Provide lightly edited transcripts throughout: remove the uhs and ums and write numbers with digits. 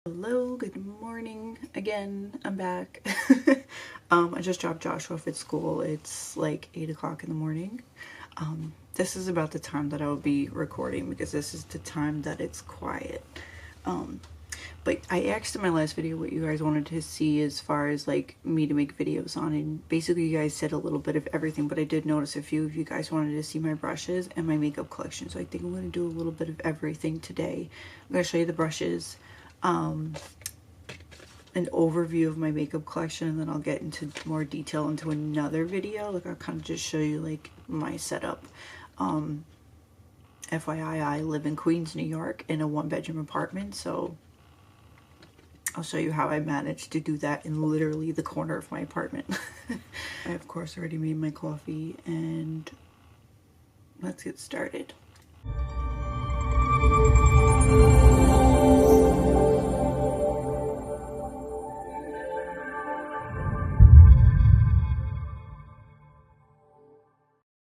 Hello, good morning again. I'm back. I just dropped Joshua off at school. It's like 8 o'clock in the morning. This is about the time that I will be recording because this is the time that it's quiet. But I asked in my last video what you guys wanted to see as far as like me to make videos on, and basically you guys said a little bit of everything, but I did notice a few of you guys wanted to see my brushes and my makeup collection. So I think I'm going to do a little bit of everything today. I'm going to show you the brushes, an overview of my makeup collection, and then I'll get into more detail into another video. Like I'll kind of just show you like my setup. FYI, I live in Queens, New York in a 1-bedroom apartment, so I'll show you how I managed to do that in literally the corner of my apartment. I of course already made my coffee, and let's get started.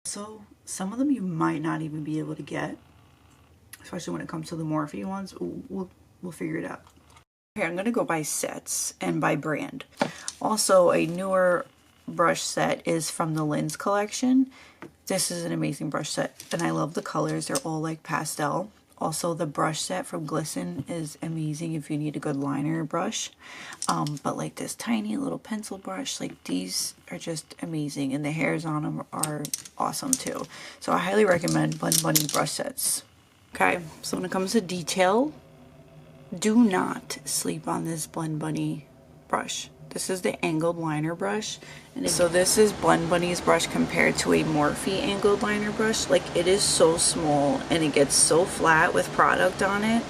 So some of them you might not even be able to get, especially when it comes to the Morphe ones. We'll figure it out. Okay, I'm gonna go by sets and by brand. Also, a newer brush set is from the Lens collection. This is an amazing brush set, and I love the colors. They're all like pastel. Also, the brush set from Glisten is amazing if you need a good liner brush. But like this tiny little pencil brush, like these are just amazing, and the hairs on them are awesome too. So I highly recommend BlendBunny brush sets. Okay, so when it comes to detail, do not sleep on this BlendBunny brush. This is the angled liner brush, and so this is BlendBunny's brush compared to a Morphe angled liner brush. Like, it is so small and it gets so flat with product on it.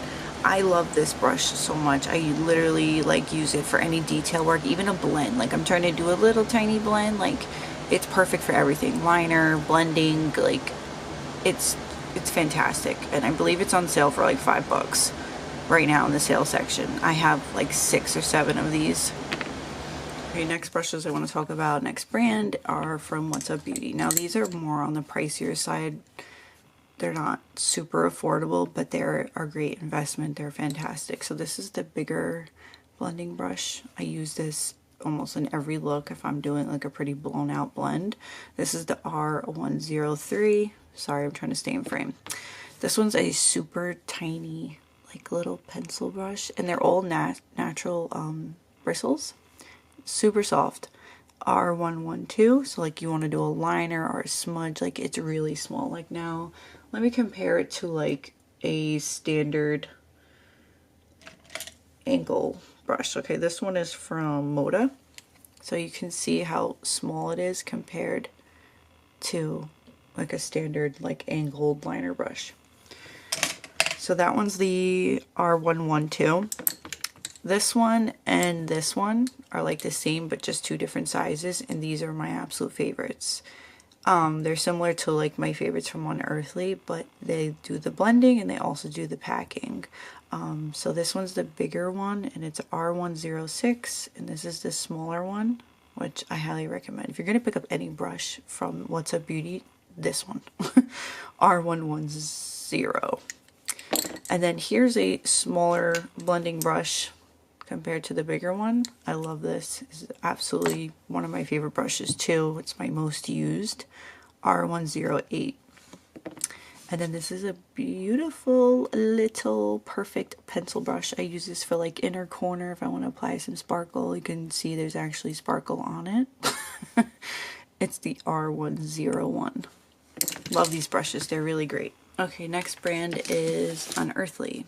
I love this brush so much. I literally like use it for any detail work, even a blend. Like, I'm trying to do a little tiny blend. Like, it's perfect for everything. Liner, blending, like it's fantastic. And I believe it's on sale for like $5 right now in the sale section. I have like 6 or 7 of these. Okay, next brushes I want to talk about, next brand, are from What's Up Beauty. Now these are more on the pricier side. They're not super affordable, but they're a great investment. They're fantastic. So this is the bigger blending brush. I use this almost in every look if I'm doing like a pretty blown out blend. This is the R103. Sorry, I'm trying to stay in frame. This one's a super tiny like little pencil brush, and they're all natural bristles. Super soft. R112, so like you want to do a liner or a smudge, like it's really small. Like, now let me compare it to like a standard angle brush. Okay, this one is from Moda, so you can see how small it is compared to like a standard like angled liner brush. So that one's the R112. This one and this one are like the same, but just 2 different sizes, and these are my absolute favorites. They're similar to like my favorites from Unearthly, but they do the blending and they also do the packing. So this one's the bigger one, and it's R106, and this is the smaller one, which I highly recommend. If you're gonna pick up any brush from What's Up Beauty, this one, R110. And then here's a smaller blending brush compared to the bigger one. I love this. This is absolutely one of my favorite brushes too. It's my most used, R108. And then this is a beautiful little perfect pencil brush. I use this for like inner corner if I want to apply some sparkle. You can see there's actually sparkle on it. It's the R101. Love these brushes. They're really great. Okay, next brand is Unearthly.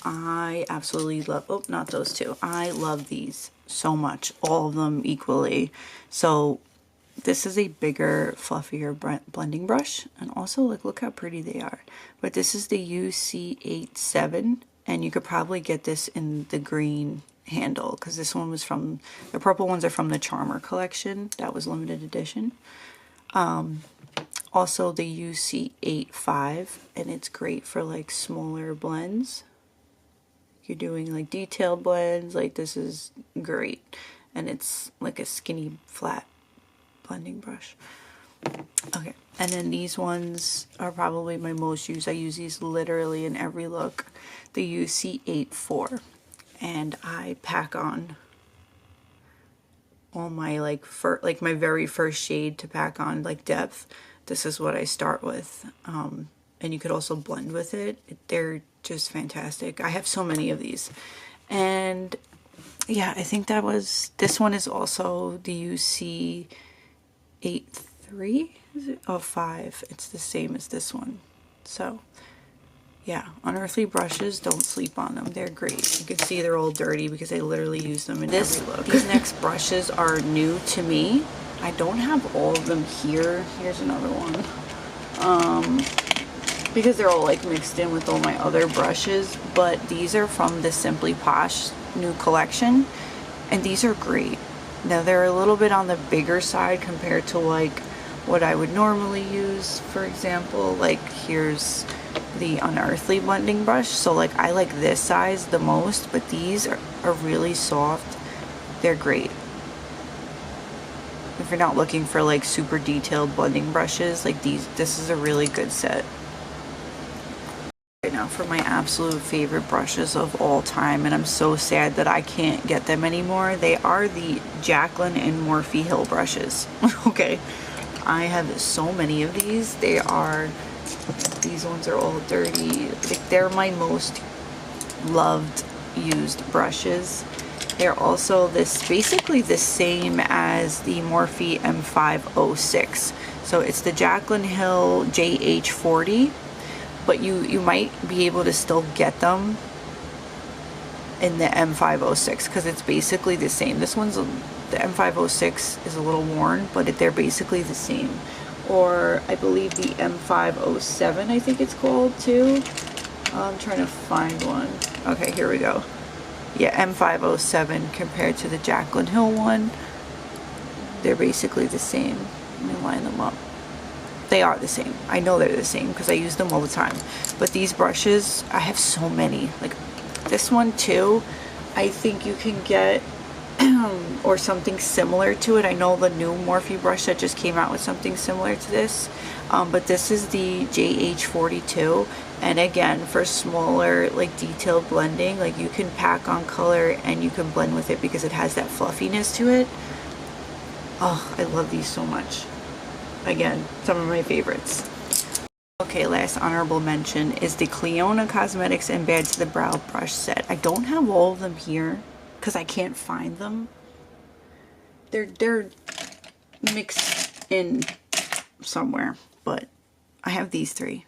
I absolutely love, oh, not those two. I love these so much, all of them equally. So this is a bigger, fluffier blending brush, and also like look how pretty they are. But this is the UC87, and you could probably get this in the green handle, because this one was from, the purple ones are from the Charmer collection. That was limited edition. Also the UC85, and it's great for like smaller blends. If you're doing like detailed blends, like this is great. And it's like a skinny flat blending brush. Okay, and then these ones are probably my most used. I use these literally in every look. The UC84. and I pack on all my like my very first shade to pack on, like depth. This is what I start with, and you could also blend with it. They're just fantastic. I have so many of these, and yeah, I think that was, this one is also the UC 83, is it? Oh, 5. It's the same as this one. So yeah, Unearthly brushes, don't sleep on them. They're great. You can see they're all dirty because I literally use them in every look. These next brushes are new to me. I don't have all of them here. Here's another one. Because they're all like mixed in with all my other brushes, but these are from the Simply Posh new collection, and these are great. Now they're a little bit on the bigger side compared to like what I would normally use. For example, like here's the Unearthly blending brush, so like I like this size the most, but these are really soft. They're great if you're not looking for like super detailed blending brushes. Like this is a really good set. Right now for my absolute favorite brushes of all time, and I'm so sad that I can't get them anymore. They are the Jaclyn and Morphe Hill brushes. Okay, I have so many of these. These ones are all dirty. Like, they're my most loved used brushes. They're also basically the same as the Morphe M506. So it's the Jaclyn Hill JH40, but you might be able to still get them in the M506 because it's basically the same. This one's, the M506 is a little worn, but they're basically the same. Or I believe the M507, I think it's called too. I'm trying to find one. Okay, here we go. Yeah, M507 compared to the Jaclyn Hill one. They're basically the same. Let me line them up. They are the same. I know they're the same because I use them all the time. But these brushes, I have so many. Like this one too, I think you can get or something similar to it. I know the new Morphe brush that just came out with something similar to this, but this is the JH42, and again, for smaller like detailed blending, like you can pack on color and you can blend with it because it has that fluffiness to it. Oh, I love these so much. Again, some of my favorites. Okay, last honorable mention is the Clionadh Cosmetics and Bad to the Brow brush set. I don't have all of them here because I can't find them. They're mixed in somewhere, but I have these three,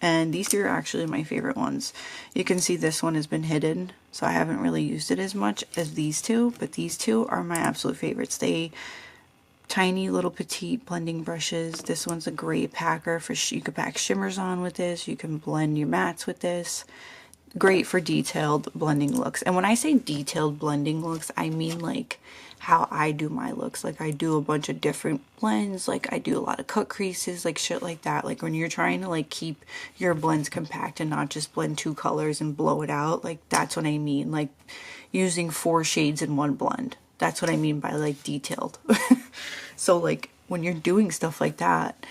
and these three are actually my favorite ones. You can see this one has been hidden, so I haven't really used it as much as these two, but these two are my absolute favorites. They tiny little petite blending brushes. This one's a great packer for you could pack shimmers on with this. You can blend your mattes with this. Great for detailed blending looks. And when I say detailed blending looks, I mean like how I do my looks. Like I do a bunch of different blends. Like I do a lot of cut creases, like shit like that. Like when you're trying to like keep your blends compact and not just blend 2 colors and blow it out. Like that's what I mean. Like using 4 shades in one blend. That's what I mean by like detailed. So like when you're doing stuff like that,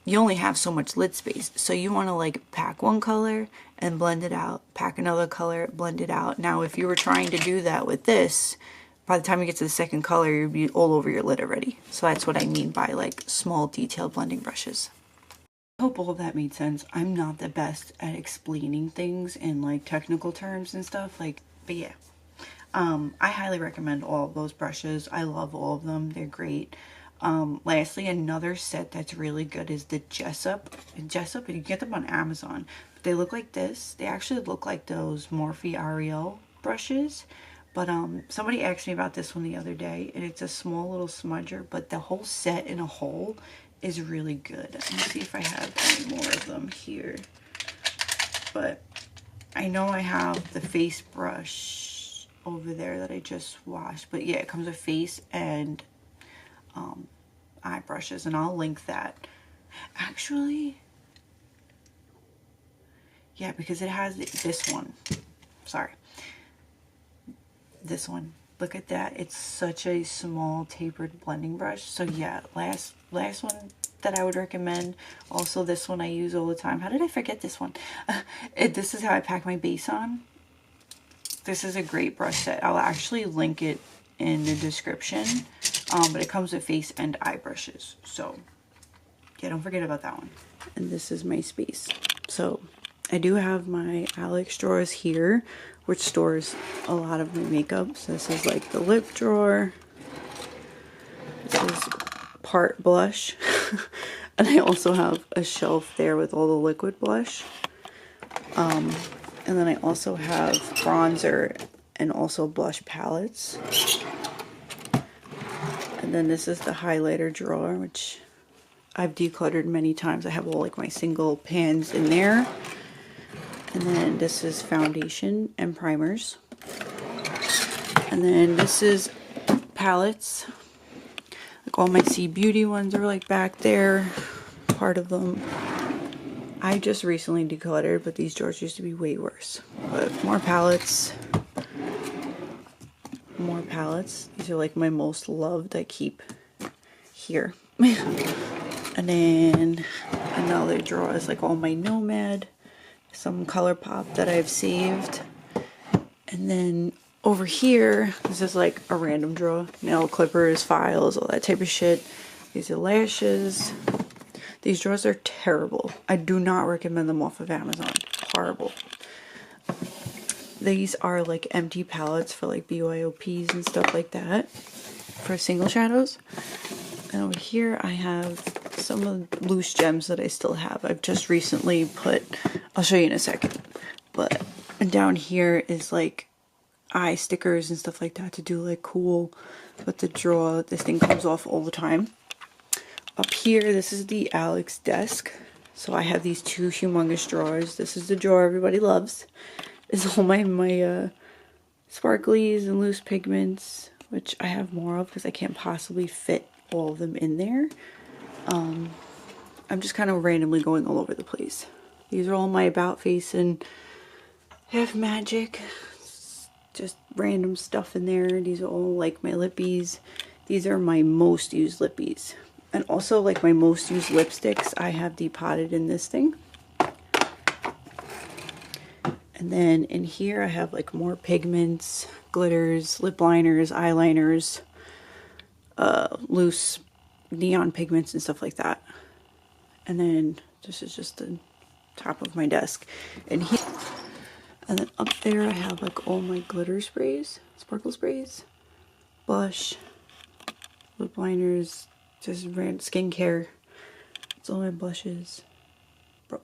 you only have so much lid space. So you want to like pack one color and blend it out, pack another color, blend it out. Now if you were trying to do that with this, by the time you get to the second color, you'd be all over your lid already. So that's what I mean by like small detailed blending brushes. I hope all of that made sense. I'm not the best at explaining things in like technical terms and stuff, like, but yeah. I highly recommend all of those brushes. I love all of them. They're great. Lastly, another set that's really good is the Jessup. And Jessup, and you get them on Amazon. But they look like this. They actually look like those Morphe Ariel brushes. But somebody asked me about this one the other day, and it's a small little smudger, but the whole set in a whole is really good. Let me see if I have any more of them here. But I know I have the face brush over there that I just washed, but yeah, it comes with face and eye brushes, and I'll link that. Actually, yeah, because it has this one. Sorry, this one. Look at that. It's such a small tapered blending brush. So yeah, last one that I would recommend. Also, this one I use all the time. How did I forget this one? This is how I pack my base on. This is a great brush set. I'll actually link it in the description, but it comes with face and eye brushes. So yeah, don't forget about that one. And this is my space. So I do have my Alex drawers here, which stores a lot of my makeup. So this is like the lip drawer. This is part blush. And I also have a shelf there with all the liquid blush. And then I also have bronzer and also blush palettes. And then this is the highlighter drawer, which I've decluttered many times. I have all like my single pans in there. And then this is foundation and primers. And then this is palettes. Like all my C Beauty ones are like back there. Part of them. I just recently decluttered, but these drawers used to be way worse. But more palettes. More palettes. These are like my most loved. I keep here. And then another drawer is like all my Nomad. Some ColourPop that I've saved. And then over here, this is like a random drawer. Nail clippers, files, all that type of shit. These are lashes. These drawers are terrible. I do not recommend them off of Amazon. Horrible. These are like empty palettes for like BYOPs and stuff like that. For single shadows. And over here I have some of the loose gems that I still have. I've just recently put, I'll show you in a second. But down here is like eye stickers and stuff like that to do like cool with the drawer. This thing comes off all the time. Up here, this is the Alex desk. So I have these two humongous drawers. This is the drawer everybody loves. This is all my sparklies and loose pigments, which I have more of because I can't possibly fit all of them in there. I'm just kind of randomly going all over the place. These are all my About Face and Half Magic. Just random stuff in there. These are all like my lippies. These are my most used lippies. And also like my most used lipsticks, I have depotted in this thing. And then in here I have like more pigments, glitters, lip liners, eyeliners, loose neon pigments and stuff like that. And then this is just the top of my desk. And here, and then up there I have like all my glitter sprays, sparkle sprays, blush, lip liners, just random skincare. It's all my blushes,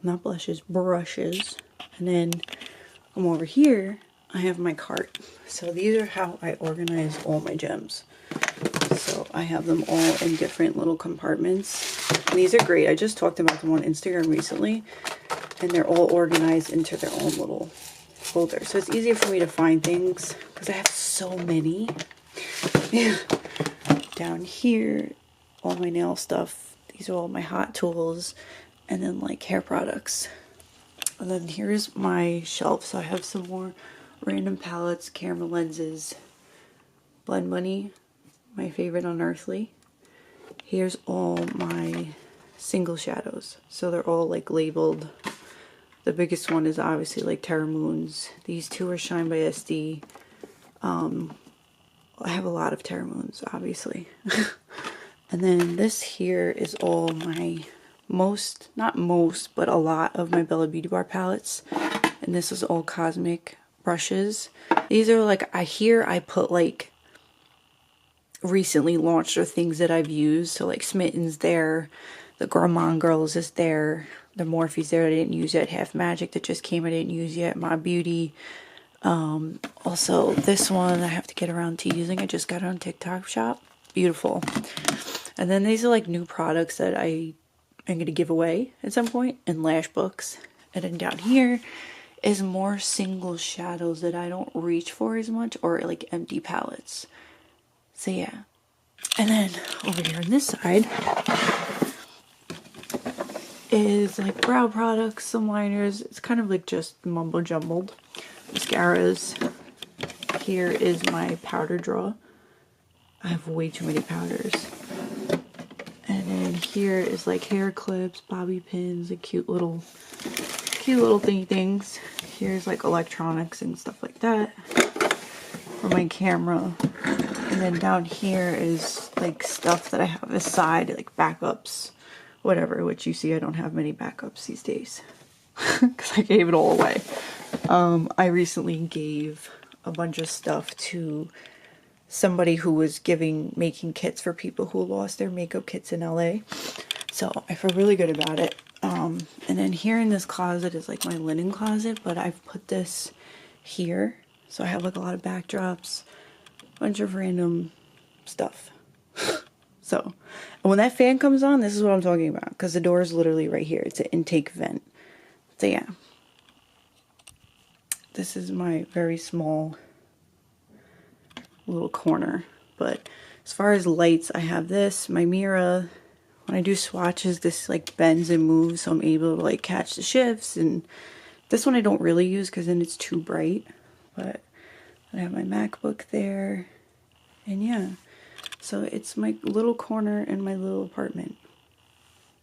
not blushes, brushes. And then come over here, I have my cart. So these are how I organize all my gems. So I have them all in different little compartments. And these are great. I just talked about them on Instagram recently. And they're all organized into their own little folder. So it's easier for me to find things because I have so many. Down here, all my nail stuff. These are all my hot tools. And then like hair products. And then here's my shelf. So I have some more random palettes, camera lenses, BlendBunny, my favorite Unearthly. Here's all my single shadows. So they're all like labeled. The biggest one is obviously like Terra Moons. These two are Shine by SD. I have a lot of Terra Moons, obviously. And then this here is all my not most, but a lot of my Bella Beauty Bar palettes. And this is all cosmic brushes. These are like, I put like recently launched or things that I've used. So like Smitten's there, the Gourmand Girls is there, the Morphe's there I didn't use yet, Half Magic that just came I didn't use yet, My Beauty. Also this one I have to get around to using. I just got it on TikTok Shop. Beautiful. And then these are like new products that I'm going to give away at some point, and lash books. And then down here is more single shadows that I don't reach for as much, or like empty palettes. So yeah. And then over here on this side is like brow products, some liners. It's kind of like just mumbo jumbled. Mascaras. Here is my powder drawer. I have way too many powders. And then here is like hair clips, bobby pins, and cute little thingy things. Here's like electronics and stuff like that. my camera. And then down here is like stuff that I have aside, like backups, whatever, which you see I don't have many backups these days because I gave it all away. I recently gave a bunch of stuff to somebody who was making kits for people who lost their makeup kits in LA. So I feel really good about it. And then here in this closet is like my linen closet, but I've put this here. So I have like a lot of backdrops, a bunch of random stuff. So, and when that fan comes on, this is what I'm talking about, because the door is literally right here. It's an intake vent. So yeah. This is my very small little corner. But as far as lights, I have this, my mirror. When I do swatches, this like bends and moves, so I'm able to like catch the shifts. And this one I don't really use because then it's too bright. But I have my MacBook there. And yeah, so it's my little corner in my little apartment.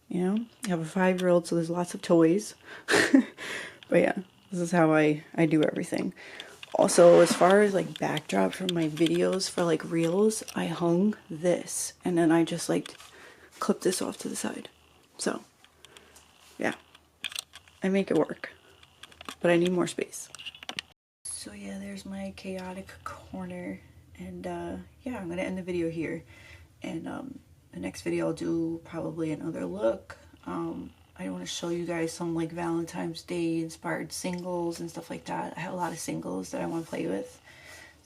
You know, I have a 5-year-old, so there's lots of toys. But yeah, this is how I do everything. Also, as far as like backdrop for my videos for like reels, I hung this and then I just like clip this off to the side. So yeah, I make it work, but I need more space. So yeah, there's my chaotic corner, and yeah, I'm gonna end the video here. And the next video I'll do probably another look. I want to show you guys some like Valentine's Day inspired singles and stuff like that. I have a lot of singles that I want to play with,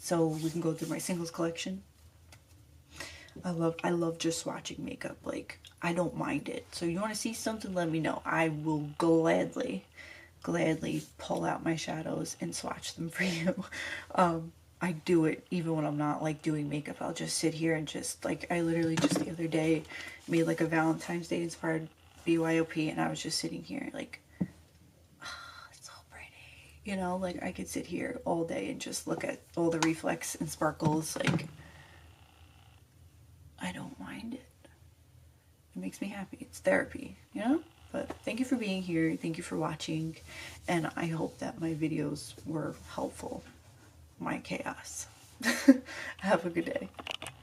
so we can go through my singles collection. I love just swatching makeup. Like, I don't mind it. So you want to see something, let me know. I will gladly pull out my shadows and swatch them for you. I do it even when I'm not like doing makeup. I'll just sit here and just like, I literally just the other day made like a Valentine's Day inspired BYOP, and I was just sitting here like, oh, it's so pretty. You know, like I could sit here all day and just look at all the reflex and sparkles. Like, I don't mind it. It makes me happy. It's therapy, you know? But thank you for being here. Thank you for watching. And I hope that my videos were helpful. My chaos. Have a good day.